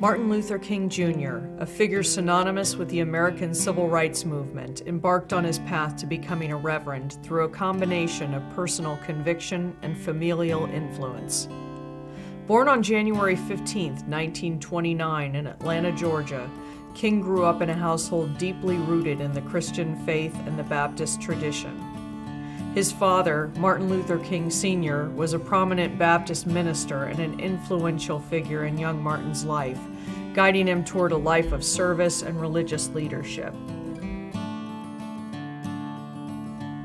Martin Luther King Jr., a figure synonymous with the American Civil Rights Movement, embarked on his path to becoming a reverend through a combination of personal conviction and familial influence. Born on January 15, 1929 in Atlanta, Georgia, King grew up in a household deeply rooted in the Christian faith and the Baptist tradition. His father, Martin Luther King Sr., was a prominent Baptist minister and an influential figure in young Martin's life, guiding him toward a life of service and religious leadership.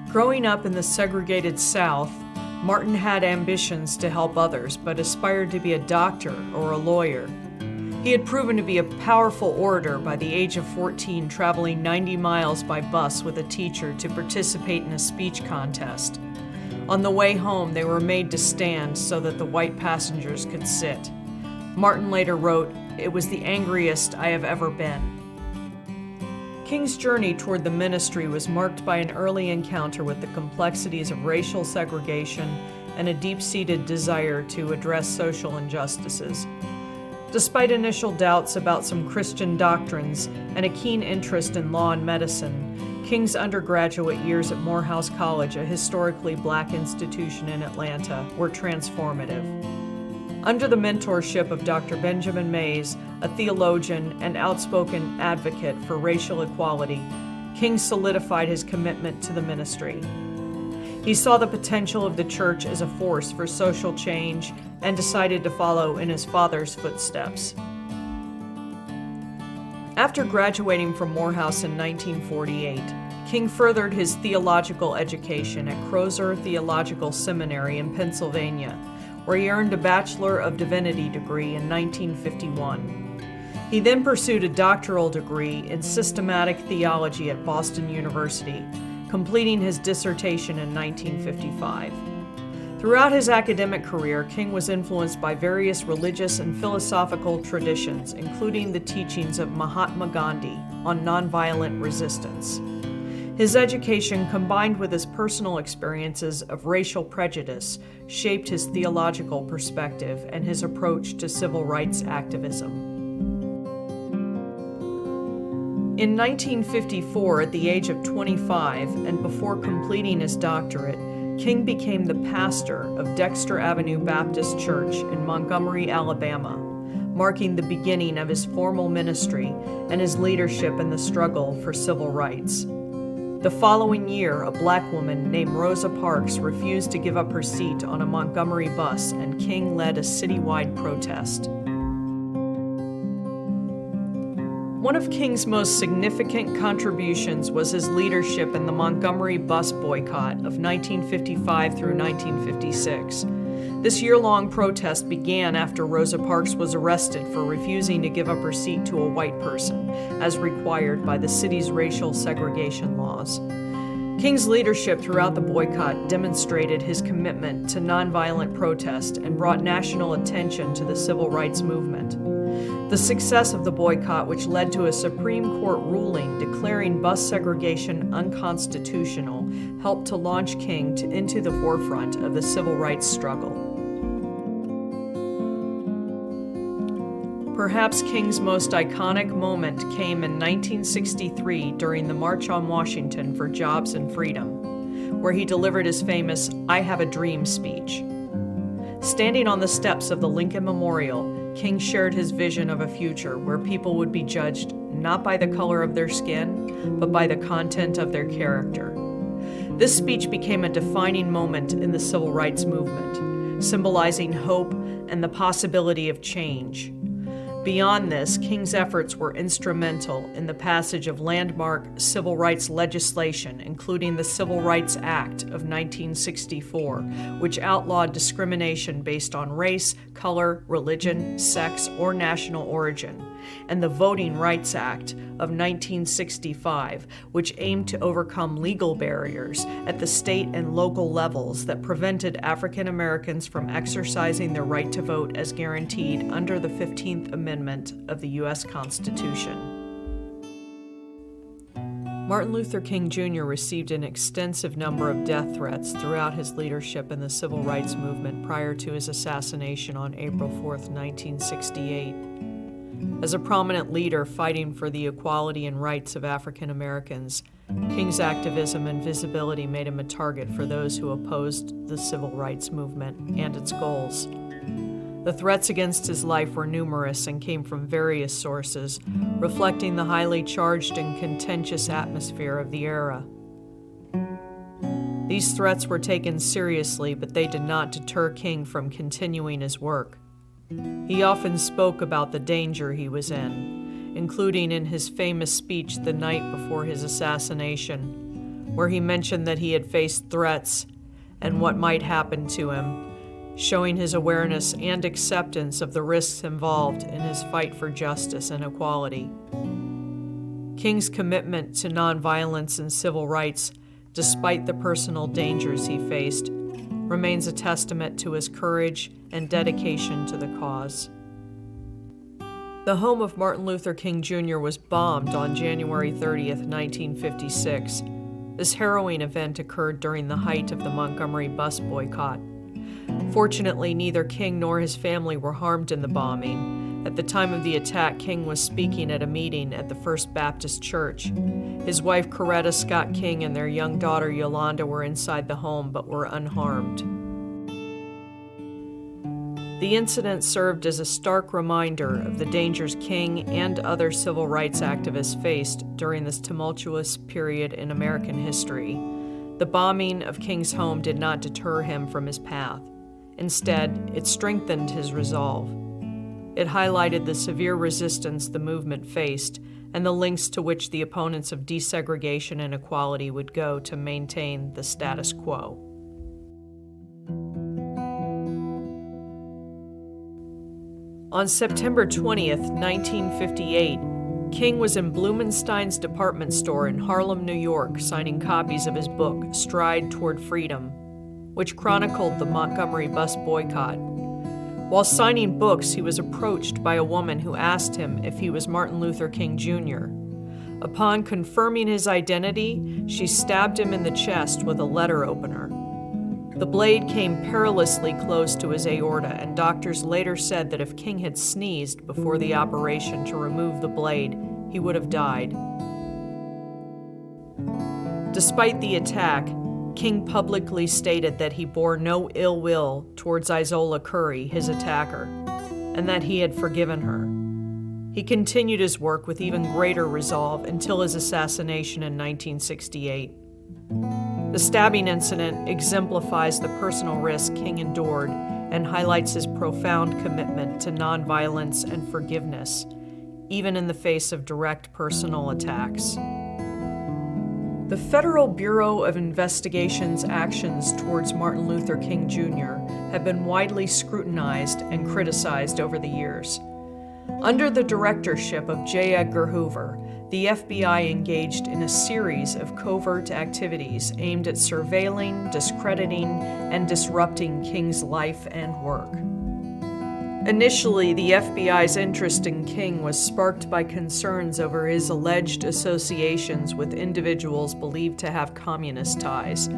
Growing up in the segregated South, Martin had ambitions to help others, but aspired to be a doctor or a lawyer. He had proven to be a powerful orator by the age of 14, traveling 90 miles by bus with a teacher to participate in a speech contest. On the way home, they were made to stand so that the white passengers could sit. Martin later wrote, "It was the angriest I have ever been." King's journey toward the ministry was marked by an early encounter with the complexities of racial segregation and a deep-seated desire to address social injustices. Despite initial doubts about some Christian doctrines and a keen interest in law and medicine, King's undergraduate years at Morehouse College, a historically black institution in Atlanta, were transformative. Under the mentorship of Dr. Benjamin Mays, a theologian and outspoken advocate for racial equality, King solidified his commitment to the ministry. He saw the potential of the church as a force for social change and decided to follow in his father's footsteps. After graduating from Morehouse in 1948, King furthered his theological education at Crozer Theological Seminary in Pennsylvania, where he earned a Bachelor of Divinity degree in 1951. He then pursued a doctoral degree in systematic theology at Boston University, completing his dissertation in 1955. Throughout his academic career, King was influenced by various religious and philosophical traditions, including the teachings of Mahatma Gandhi on nonviolent resistance. His education, combined with his personal experiences of racial prejudice, shaped his theological perspective and his approach to civil rights activism. In 1954, at the age of 25, and before completing his doctorate, King became the pastor of Dexter Avenue Baptist Church in Montgomery, Alabama, marking the beginning of his formal ministry and his leadership in the struggle for civil rights. The following year, a black woman named Rosa Parks refused to give up her seat on a Montgomery bus, and King led a citywide protest. One of King's most significant contributions was his leadership in the Montgomery Bus Boycott of 1955 through 1956. This year-long protest began after Rosa Parks was arrested for refusing to give up her seat to a white person, as required by the city's racial segregation laws. King's leadership throughout the boycott demonstrated his commitment to nonviolent protest and brought national attention to the civil rights movement. The success of the boycott, which led to a Supreme Court ruling declaring bus segregation unconstitutional, helped to launch King into the forefront of the civil rights struggle. Perhaps King's most iconic moment came in 1963 during the March on Washington for Jobs and Freedom, where he delivered his famous "I Have a Dream" speech. Standing on the steps of the Lincoln Memorial, King shared his vision of a future where people would be judged not by the color of their skin, but by the content of their character. This speech became a defining moment in the civil rights movement, symbolizing hope and the possibility of change. Beyond this, King's efforts were instrumental in the passage of landmark civil rights legislation, including the Civil Rights Act of 1964, which outlawed discrimination based on race, color, religion, sex, or national origin, and the Voting Rights Act of 1965, which aimed to overcome legal barriers at the state and local levels that prevented African Americans from exercising their right to vote as guaranteed under the 15th Amendment of the U.S. Constitution. Martin Luther King Jr. received an extensive number of death threats throughout his leadership in the civil rights movement prior to his assassination on April 4, 1968. As a prominent leader fighting for the equality and rights of African Americans, King's activism and visibility made him a target for those who opposed the civil rights movement and its goals. The threats against his life were numerous and came from various sources, reflecting the highly charged and contentious atmosphere of the era. These threats were taken seriously, but they did not deter King from continuing his work. He often spoke about the danger he was in, including in his famous speech the night before his assassination, where he mentioned that he had faced threats and what might happen to him, showing his awareness and acceptance of the risks involved in his fight for justice and equality. King's commitment to nonviolence and civil rights, despite the personal dangers he faced, remains a testament to his courage and dedication to the cause. The home of Martin Luther King Jr. was bombed on January 30th, 1956. This harrowing event occurred during the height of the Montgomery Bus Boycott. Fortunately, neither King nor his family were harmed in the bombing. At the time of the attack, King was speaking at a meeting at the First Baptist Church. His wife, Coretta Scott King, and their young daughter, Yolanda, were inside the home but were unharmed. The incident served as a stark reminder of the dangers King and other civil rights activists faced during this tumultuous period in American history. The bombing of King's home did not deter him from his path. Instead, it strengthened his resolve. It highlighted the severe resistance the movement faced and the lengths to which the opponents of desegregation and equality would go to maintain the status quo. On September 20th, 1958, King was in Blumenstein's department store in Harlem, New York, signing copies of his book, Stride Toward Freedom, which chronicled the Montgomery Bus Boycott. While signing books, he was approached by a woman who asked him if he was Martin Luther King Jr. Upon confirming his identity, she stabbed him in the chest with a letter opener. The blade came perilously close to his aorta, and doctors later said that if King had sneezed before the operation to remove the blade, he would have died. Despite the attack, King publicly stated that he bore no ill will towards Isola Curry, his attacker, and that he had forgiven her. He continued his work with even greater resolve until his assassination in 1968. The stabbing incident exemplifies the personal risk King endured and highlights his profound commitment to nonviolence and forgiveness, even in the face of direct personal attacks. The Federal Bureau of Investigation's actions towards Martin Luther King Jr. have been widely scrutinized and criticized over the years. Under the directorship of J. Edgar Hoover, the FBI engaged in a series of covert activities aimed at surveilling, discrediting, and disrupting King's life and work. Initially, the FBI's interest in King was sparked by concerns over his alleged associations with individuals believed to have communist ties.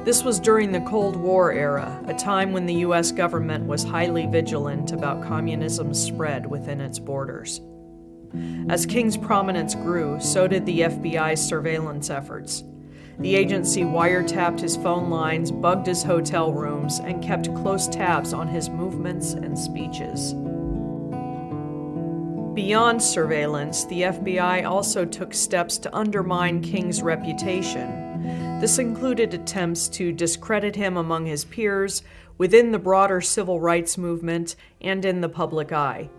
This was during the Cold War era, a time when the U.S. government was highly vigilant about communism's spread within its borders. As King's prominence grew, so did the FBI's surveillance efforts. The agency wiretapped his phone lines, bugged his hotel rooms, and kept close tabs on his movements and speeches. Beyond surveillance, the FBI also took steps to undermine King's reputation. This included attempts to discredit him among his peers, within the broader civil rights movement, and in the public eye.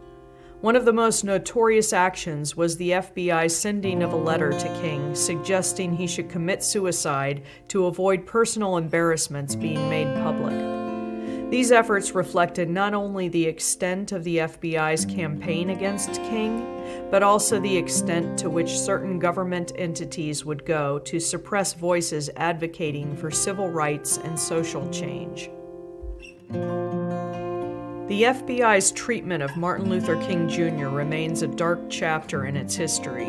One of the most notorious actions was the FBI's sending of a letter to King suggesting he should commit suicide to avoid personal embarrassments being made public. These efforts reflected not only the extent of the FBI's campaign against King, but also the extent to which certain government entities would go to suppress voices advocating for civil rights and social change. The FBI's treatment of Martin Luther King Jr. remains a dark chapter in its history,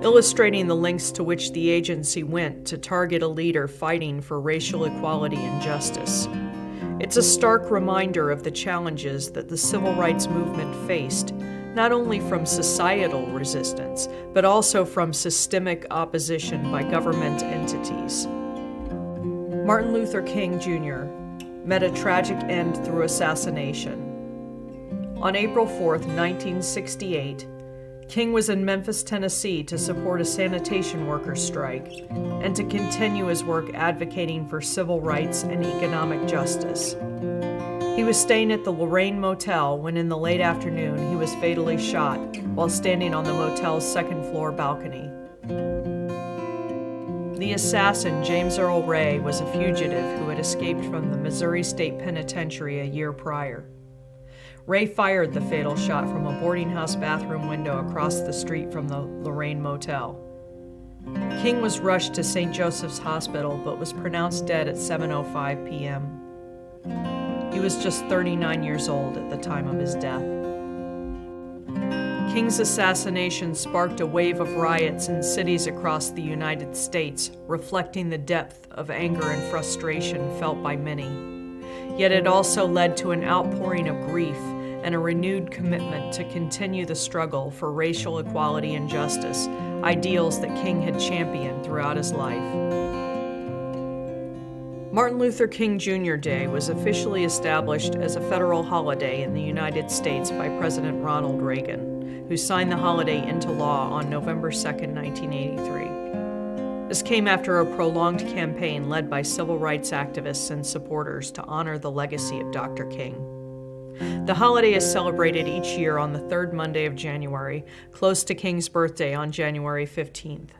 illustrating the lengths to which the agency went to target a leader fighting for racial equality and justice. It's a stark reminder of the challenges that the civil rights movement faced, not only from societal resistance, but also from systemic opposition by government entities. Martin Luther King Jr. met a tragic end through assassination. On April 4, 1968, King was in Memphis, Tennessee to support a sanitation workers' strike and to continue his work advocating for civil rights and economic justice. He was staying at the Lorraine Motel when in the late afternoon he was fatally shot while standing on the motel's second-floor balcony. The assassin, James Earl Ray, was a fugitive who had escaped from the Missouri State Penitentiary a year prior. Ray fired the fatal shot from a boarding house bathroom window across the street from the Lorraine Motel. King was rushed to St. Joseph's Hospital but was pronounced dead at 7:05 p.m. He was just 39 years old at the time of his death. King's assassination sparked a wave of riots in cities across the United States, reflecting the depth of anger and frustration felt by many. Yet it also led to an outpouring of grief and a renewed commitment to continue the struggle for racial equality and justice, ideals that King had championed throughout his life. Martin Luther King Jr. Day was officially established as a federal holiday in the United States by President Ronald Reagan, who signed the holiday into law on November 2, 1983. This came after a prolonged campaign led by civil rights activists and supporters to honor the legacy of Dr. King. The holiday is celebrated each year on the third Monday of January, close to King's birthday on January 15th.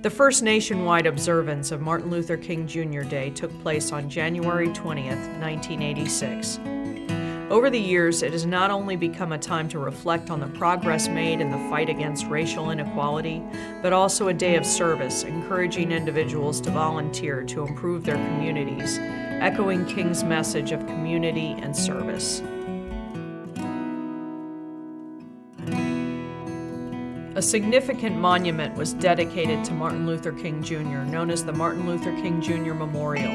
The first nationwide observance of Martin Luther King Jr. Day took place on January 20th, 1986. Over the years, it has not only become a time to reflect on the progress made in the fight against racial inequality, but also a day of service, encouraging individuals to volunteer to improve their communities, echoing King's message of community and service. A significant monument was dedicated to Martin Luther King Jr., known as the Martin Luther King Jr. Memorial.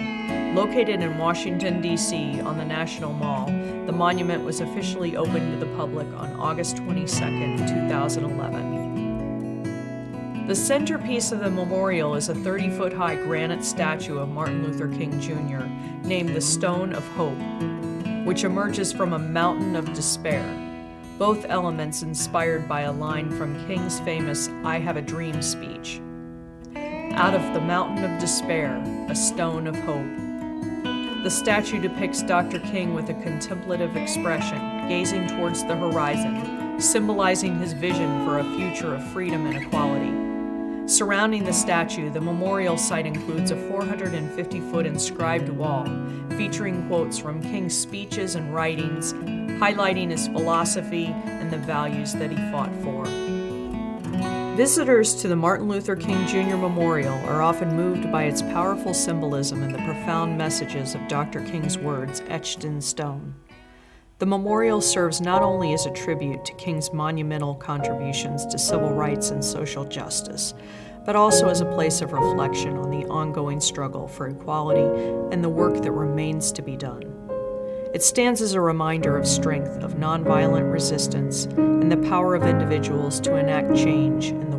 Located in Washington, D.C. on the National Mall, the monument was officially opened to the public on August 22, 2011. The centerpiece of the memorial is a 30-foot-high granite statue of Martin Luther King Jr., named the Stone of Hope, which emerges from a mountain of despair. Both elements inspired by a line from King's famous "I Have a Dream" speech. Out of the mountain of despair, a stone of hope. The statue depicts Dr. King with a contemplative expression, gazing towards the horizon, symbolizing his vision for a future of freedom and equality. Surrounding the statue, the memorial site includes a 450-foot inscribed wall, featuring quotes from King's speeches and writings, highlighting his philosophy and the values that he fought for. Visitors to the Martin Luther King Jr. Memorial are often moved by its powerful symbolism and the profound messages of Dr. King's words etched in stone. The memorial serves not only as a tribute to King's monumental contributions to civil rights and social justice, but also as a place of reflection on the ongoing struggle for equality and the work that remains to be done. It stands as a reminder of strength, of nonviolent resistance, and the power of individuals to enact change in the